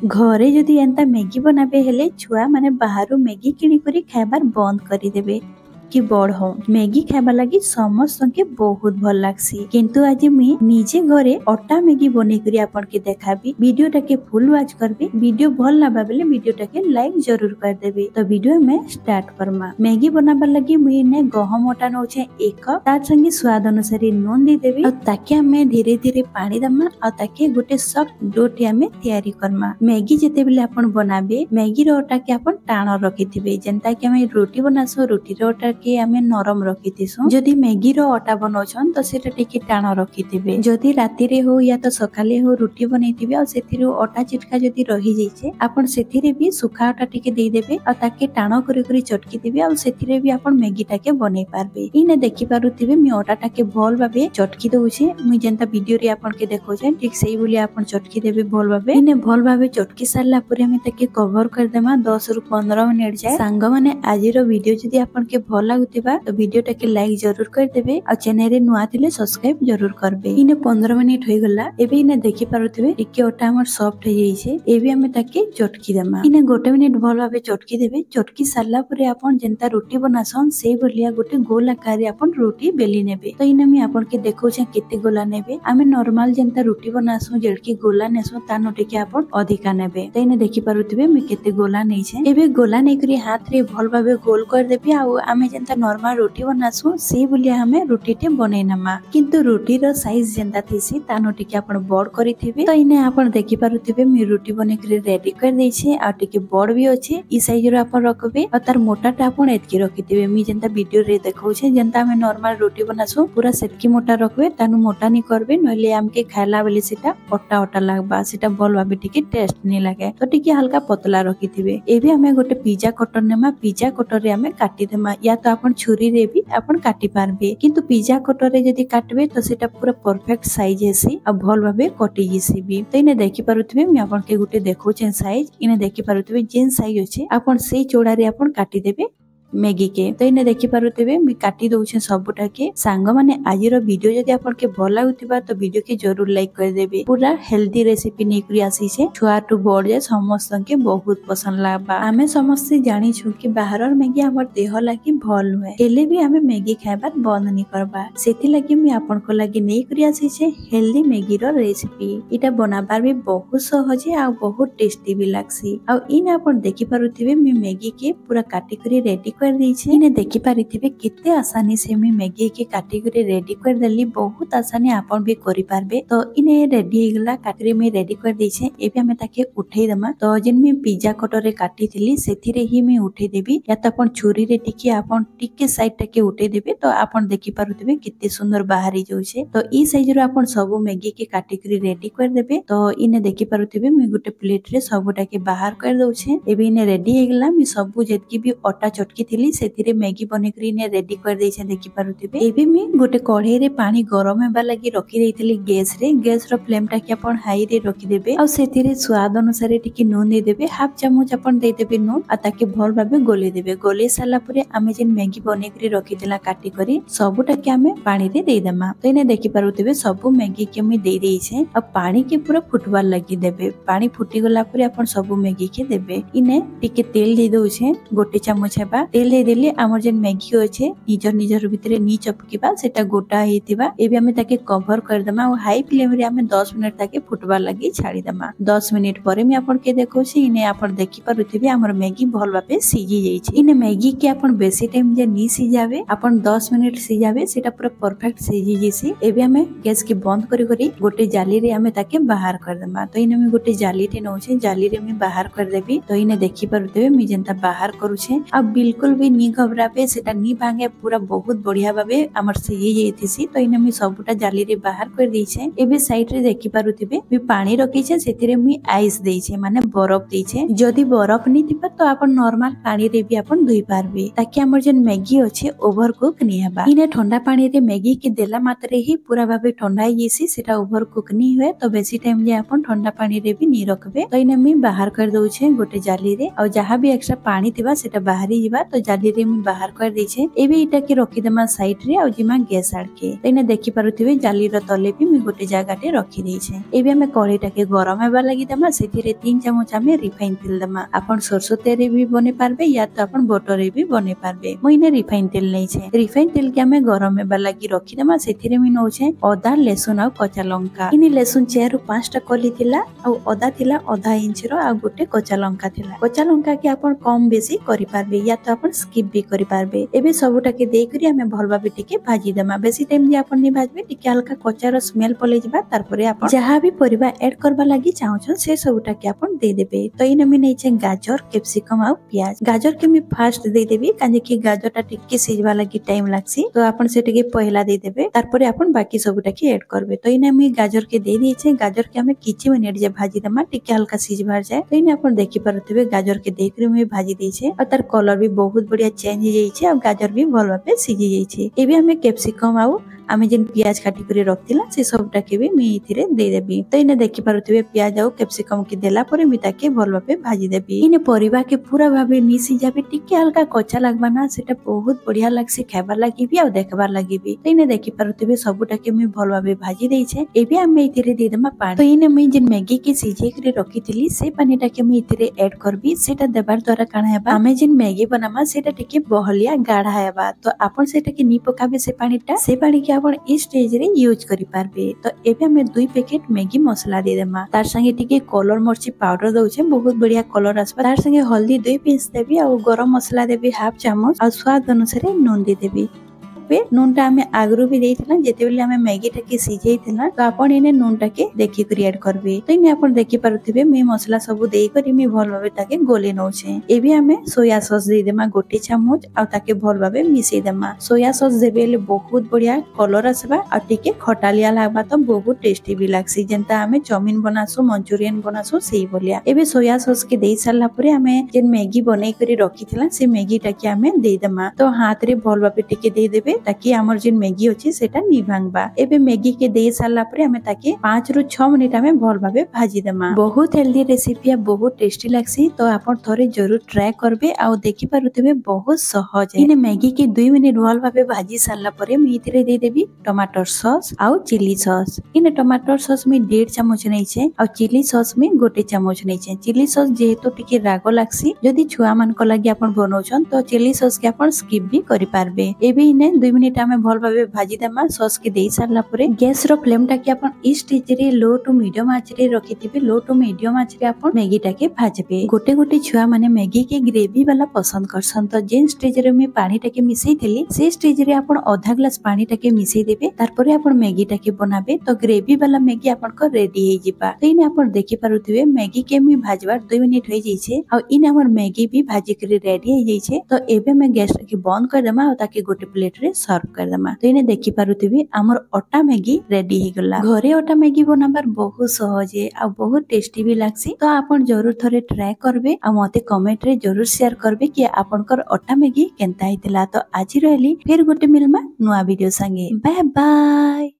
घरे जदि एंता मैगी बनाबे हेले छुआ माने बाहर मैगी किणी करी खाइबार बंद करिदेबे कि बड़ हो मैगी खाइबा लगी समस्त के बहुत भल लागसी। किंतु आज मुई निजे घरे अटा मैगी बने करी आपन के देखाबी। वीडियो टाके फुल वॉच करबे। वीडियो भल लाबा बेले वीडियो टाके लाइक जरूर कर देबे। तो वीडियो में स्टार्ट करमा। मैगी बनाबा लगी मुई ने गहम अटा नौचे 1 कप तार संगे स्वाद अनुसार नून दे देबे। और ताके हमें धीरे धीरे पानी दमा और ताके गोटे सॉफ्ट डोटी हमें तैयारी करमा। मैगी जेते बेले आपन बनाबे मैगी रो अटा के आपन टाण रखिथिबे जेंता कि हमें रोटी बनासो रोटी रो अटा के हमें नरम रखिथिसु। जदि मैगी रो अटा बनौछन तो सेटा टिके टाण रखिथिबे। जदि राती रे हो या तो सकाले हो रोटी बनैथिबे और सेथिरो अटा चिटका जदि रहि जाइछे आपन सेथिरे भी सुखा अटा टिके दे देबे और ताके टाण करी करी चटकी देबे और सेथिरे भी आपन मैगी टाके बनै पारबे। इने देखि पारुथिबे मी अटा टाके भल भाबे चटकी दउछे मुई जेंता वीडियो रे आपन के देखौछे ठीक सेही बोली आपन चटकी देबे भल भाबे। इने भल भाबे चटकी सारला परे हमें ताके कवर कर देमा 10 रु 15 मिनिट जाय। सांग माने आज रो वीडियो जदि आपन के भल लागुतिबा तो वीडियो टाके लाइक जरूर कर देबे और चैनल रे नुआ थिले सब्सक्राइब जरूर करबे। इने 15 मिनिट होई गला एबे इने देखि पारुथिबे टिके अटा हमर सॉफ्ट हो जाइछे। एबे हमें ताके चटकी देमा। इने गोटे मिनिट भल भाबे चटकी देबे। चटकी सारला परे आपन जेंता रोटी बनासन सेही बलिया गोटे गोल आकार रे आपन रोटी बेली नेबे। तो इने मी आपन के देखौछे केते गोला नेबे। आमे नॉर्मल जेंता रोटी बनासु जेडकी गोला नेसु तानो टिके आपन अधिका नेबे। तो इने देखि पारुथिबे मी केते गोला नेइछे। एबे गोला नै करी हाथ रे भल भाबे गोल कर देबे। आ आमे जेंता नॉर्मल रोटी बनासु सेही बलिया हमें रोटी टे बनै नमा। किंतु रोटी रो साइज जेंता थिसी तानो टिके आपन बड़ करिथिबे। तो इने आपन देखि पारुथिबे मी रोटी बनै करी रेडी कर दैछे आ टिके बड़ भी अछि। ई साइज रो आपन रखबे और तार मोटाटा आपन एतकी रखिथिबे। मी जेंता वीडियो रे देखौछे जेंता हमें नॉर्मल रोटी बनासु पूरा सेटकी मोटा रखबे तानु मोटा नि करबे नले हमके खाइला बेले सेटा अटा अटा लागबा सेटा भल भाबे टिके टेस्ट नि लागे। तो टिके हल्का पतला रखिथिबे। एबे हमें गोटे पिज्जा कटर नेमा। पिज्जा कटर रे हमें काटी देमा या तो आपन छुरी रे भी आपन काटी पारबे। किंतु पिज्जा कटर रे जदि काटबे तो सेटा पूरा परफेक्ट साइज हेसी आ भल भाबे कटि जिसी भी। तो इने देखि पारुथिबे मी आपन के गोटे देखौछे साइज। इने देखि पारुथिबे जेन साइज अछि आपन सेही चौड़ा रे आपन काटी देबे मैगी के। तो इने देखि पारुथिबे मी काटी दउछे सबुटा के। सांग माने आज रो वीडियो जदि आपन के भल लागुतिबा तो वीडियो के जरूर लाइक कर देबे। पूरा हेल्दी रेसिपी नै करी आसी छे छुआ टू बड़ जे समस्त के बहुत पसंद लागबा। हमें समस्त जानि छु कि बाहरर मैगी हमर देह लागि भल हुए एले भी हमें मैगी खाइबार बंद नि करबा। सेति लागि मी आपन को लागि नै करी आसी छे हेल्दी मैगी रो रेसिपी। इटा बनाबार भी बहुत सहज आ बहुत टेस्टी भी लागसी। आ इन आपन देखि पारुथिबे मी मैगी के पूरा काटी करी रेडी कर दैछे। इने देखि पारिथिबे केते आसानी से मी मैगी के काटी करी रेडी कर देली। बहुत आसानी आपन भी करि पारबे। तो इने रेडी हे गला काटरी मी रेडी कर दैछे। एबे हमें ताके उठै दमा। तो जेन मी पिज्जा कटर रे काटी थिली सेथिरे ही मी उठै देबी या तो आपन छुरी रे टिके आपन टिके साइड टाके उठै देबे। तो आपन देखि पारुथिबे केते सुंदर बाहरी जाउछे। तो ई साइज रो आपन सब मैगी के काटी करी रेडी कर देबे। तो इने देखि पारुथिबे मी गोटे प्लेट रे सबटा के बाहर कर दउछे। एबे इने रेडी हे गला मी सब जेतकी भी अटा चटकी थिली सेथिरे मैगी बने करी ने रेडी कर दैछे देखि पारुथिबे। एबे मी गोटे कढ़ाई रे पानी गरम हेबा लागि रखि दैथिली गैस रे। गैस रो फ्लेम टा के अपन हाई रे रखि देबे और सेथिरे स्वाद अनुसार टिके नून दे देबे। हाफ चम्मच अपन दे देबे नून आ ताके भल भाबे गोले देबे। गोले साला परे आमे जेन मैगी बने करी रखि देला काटी करी सबटा के आमे पानी रे दे देमा। तो इने देखि पारुथिबे सब मैगी के मी दे दैछे और पानी के पूरा फुटबार लागि देबे। पानी फुटी गला परे अपन सब मैगी के देबे। इने टिके तेल दे दउछे गोटे चम्मच हेबा। तेल दे देले हमर जेन मैगी होछे निजर निजर भितरे नी चपकीबा सेटा गोटा हेतिबा। एबे हमें ताके कवर कर देमा और हाई फ्लेम रे हमें 10 मिनिट ताके फुटबार लागि छाडी देमा। 10 मिनिट परे मी आपन के देखौछि इने आपन देखि पारुथिबे हमर मैगी भल भाबे सिझी जाइछि। इने मैगी के आपन बेसी टाइम जे नी सिझाबे आपन 10 मिनिट सिझाबे सेटा पूरा परफेक्ट सिझी जैसी। एबे हमें गैस के बंद करी करी गोटे जाली रे हमें ताके बाहर कर देमा। तो इने मी गोटे जाली टे नौछे जाली रे मी बाहर कर देबी। तो इने देखि पारुथिबे मी जेंता बाहर करूछे अब बिल्कुल भी नी घबराबे सेटा नी भांगे पूरा बहुत बढ़िया भाबे हमर सिझी जाइथिसी। तो इने मी सबटा जाली रे बाहर कर दैछे। एबे साइड रे देखि पारुथिबे मी पानी रखिछे सेथिरे मी आइस दैछे माने बरफ दैछे। जदि बरफ नी थिबा तो आपन नॉर्मल पानी रे भी आपन धोई पारबे ताकि हमर जेन मैगी अछि ओवर कुक नी हेबा। इने ठंडा पानी रे मैगी के देला मात्रे ही पूरा भाबे ठंडा हो जैसी सेटा ओवर कुक नी हुए। तो बेसी टाइम जे आपन ठंडा पानी रे भी नी रखबे। तो इने मी बाहर कर दउछे गोटे जाली रे और जहां भी एक्स्ट्रा पानी थिबा सेटा बाहरी जिबा। तो जाली रे मी बाहर कर देछे एबे इटा के रखी देमा साइड रे आ जिमा गैस आड़के तइने देखि पारुथिबे जाली रो तले भी मी गोटे जगाटे रखी देछे एबे हमें कढ़ईटा के गरम हेबा लागि देमा सेथिरे 3 चमच हमें रिफाइन तेल देमा आपण सरसो तेल रे भी बने पारबे या तो आपण बटर रे भी बने पारबे मोइने रिफाइन तेल नै छे रिफाइन तेल के हमें गरम हेबा लागि रखी देमा सेथिरे मी नौछे अदा लहसुन आ कच्चा लंका इनी लहसुन 4 रु 5 टा कली थिला आ अदा थिला आधा इंच रो आ गोटे कच्चा लंका थिला कच्चा लंका के आपण कम बेसी करि पारबे या तो आपण स्किप भी करि पारबे एबे सबुटा के देई करी हमें भल भाबे टिके भाजी देमा बेसी टाइम जे आपण नि भाजबे टिके हल्का कच्चा रो स्मेल पले जिबा तारपरे आपण जहा भी परिबा ऐड करबा लागि चाहछन से सबुटा के आपण दे देबे तो इन मी नै छे गाजर कैप्सिकम आ प्याज गाजर के मी फास्ट दे देबी काजे कि गाजरटा टिके सिजबा लागि टाइम लागसी तो आपण से टिके पहिला दे देबे तारपरे आपण बाकी सबुटा के ऐड करबे तो इन मी गाजर के दे दी छे गाजर के हमें किछि मिनिट जे भाजी देमा टिके हल्का सिजबार जाय तो इन आपण देखि पारुथिबे गाजर के देखि मी भाजी दै छे और तार कलर भी बहुत बढ़िया चेंज हो जाई छे और गाजर भी भल भाबे सिजी जाई छे एबे हमें कैप्सिकम आ आमे जेन प्याज काटी करी रखतिला से सबटा के भी मी इथिरे दे देबी तो इने देखि पारुथिबे प्याज आ कैप्सिकम के देला परे मी ताके भल भाबे भाजी देबी इने परिबा के पूरा भाबे मिसी जाबे टिके हल्का कच्चा लागबा ना सेटा बहुत बढ़िया लागसे खाइबा लागि भी आ देखबार लागि भी तो इने देखि पारुथिबे सबटा के मी भल भाबे भाजी देई छे एबे आमे इथिरे दे देमा पानी तो इने मी जेन मैगी के सिजे करी रखितिली से पानीटा के मी इथिरे ऐड करबी सेटा देबार द्वारा काना हेबा आमे जेन मैगी बनामा सेटा टिके बहलिया गाढ़ा हेबा तो आपण सेटा के नी पकाबे से पानी के आपण इस स्टेज रे यूज करि पारबे तो एबे हमें 2 पैकेट मैगी मसाला दे देमा तार संगे टिके कलर मरची पाउडर दउछे बहुत बढ़िया कलर आसबा तार संगे हल्दी 2 पीस देबी आ गरम मसाला देबी हाफ चम्मच आ स्वाद अनुसार नून दे देबी नूनटा हमें आगरू भी देइथिला जेते बेले हमें मैगी टाके सिझेइथिला तो आपण इने नूनटा के देखि करी ऐड करबे तो इने आपण देखि पारुथिबे मी मसाला सब देई करी मी भल भाबे ताके गोले नौछे एबे हमें सोया सॉस दे देमा गोटे चम्मच आ ताके भल भाबे मिसै देमा सोया सॉस देबेले बहुत बढ़िया कलर आसबा आ टिके खटालिया लागबा तो बहुत टेस्टी भी लागसी जेंता हमें चाउमीन बनासु मंचूरियन बनासु सेही बोलिया एबे सोया सॉस के देई सारला परे हमें जेन मैगी बनै करी रखिथिला से मैगी टाके हमें दे देमा तो हाथ रे भल भाबे टिके दे देबे ताकि हमर जे मैगी अछि सेटा नि भांगबा एबे मैगी के दे सारला परे हमें ताके 5 रु 6 मिनिट हमें भल भाबे भाजी देमा बहुत हेल्दी रेसिपी आ बहुत टेस्टी लागसी तो आपण थोरे जरूर ट्राई करबे आ देखि पारुथिबे बहुत सहज इने मैगी के 2 मिनिट भल भाबे भाजी सारला परे मी इथिरे दे देबी टमाटर सॉस आ चिली सॉस इने टमाटर सॉस में 1.5 चम्मच नै छे आ चिली सॉस में गोटे चम्मच नै छे चिली सॉस जेहेतु टिके रागो लागसी जदी छुआ मान को लागि आपण बनौछन तो चिली सॉस के आपण स्किप भी करि पारबे एबे इने 2 मिनिट हमें भल भाबे भाजी देमा सॉस के देई सारला परे गैस रो फ्लेम टा के आपण इस स्टेज रे लो टू मीडियम आंच रे रखिथिबे लो टू मीडियम आंच रे आपण मैगी टा के भाजबे गोटे गोटे छुआ माने मैगी के ग्रेवी वाला पसंद करसन तो जेन स्टेज रे मी पानी टा के मिसई थेली से स्टेज रे आपण आधा ग्लास पानी टा के मिसई देबे तार परे आपण मैगी टा के बनाबे तो ग्रेवी वाला मैगी आपण को रेडी हे जिबा तो इने आपण देखि पारुथिबे मैगी के मी भाजबार 2 मिनिट होई जाई छे आ इन हमर मैगी भी भाजी करी रेडी हे जाई छे तो एबे मैं गैस टा के बंद कर देमा आ ताकि गोटे प्लेट रे सर्व कर देमा तो इने देखि पारुथिबे हमर अटा मैगी रेडी हे गला घरे अटा मैगी बनाबार बहुत सहज है आ बहुत टेस्टी भी लागसी तो आपण जरूर थरे ट्राई करबे आ मते कमेंट रे जरूर शेयर करबे कि आपनकर अटा मैगी केनता हितला तो आज रहली फिर गोटे मिलमा नुआ वीडियो संगे बाय बाय।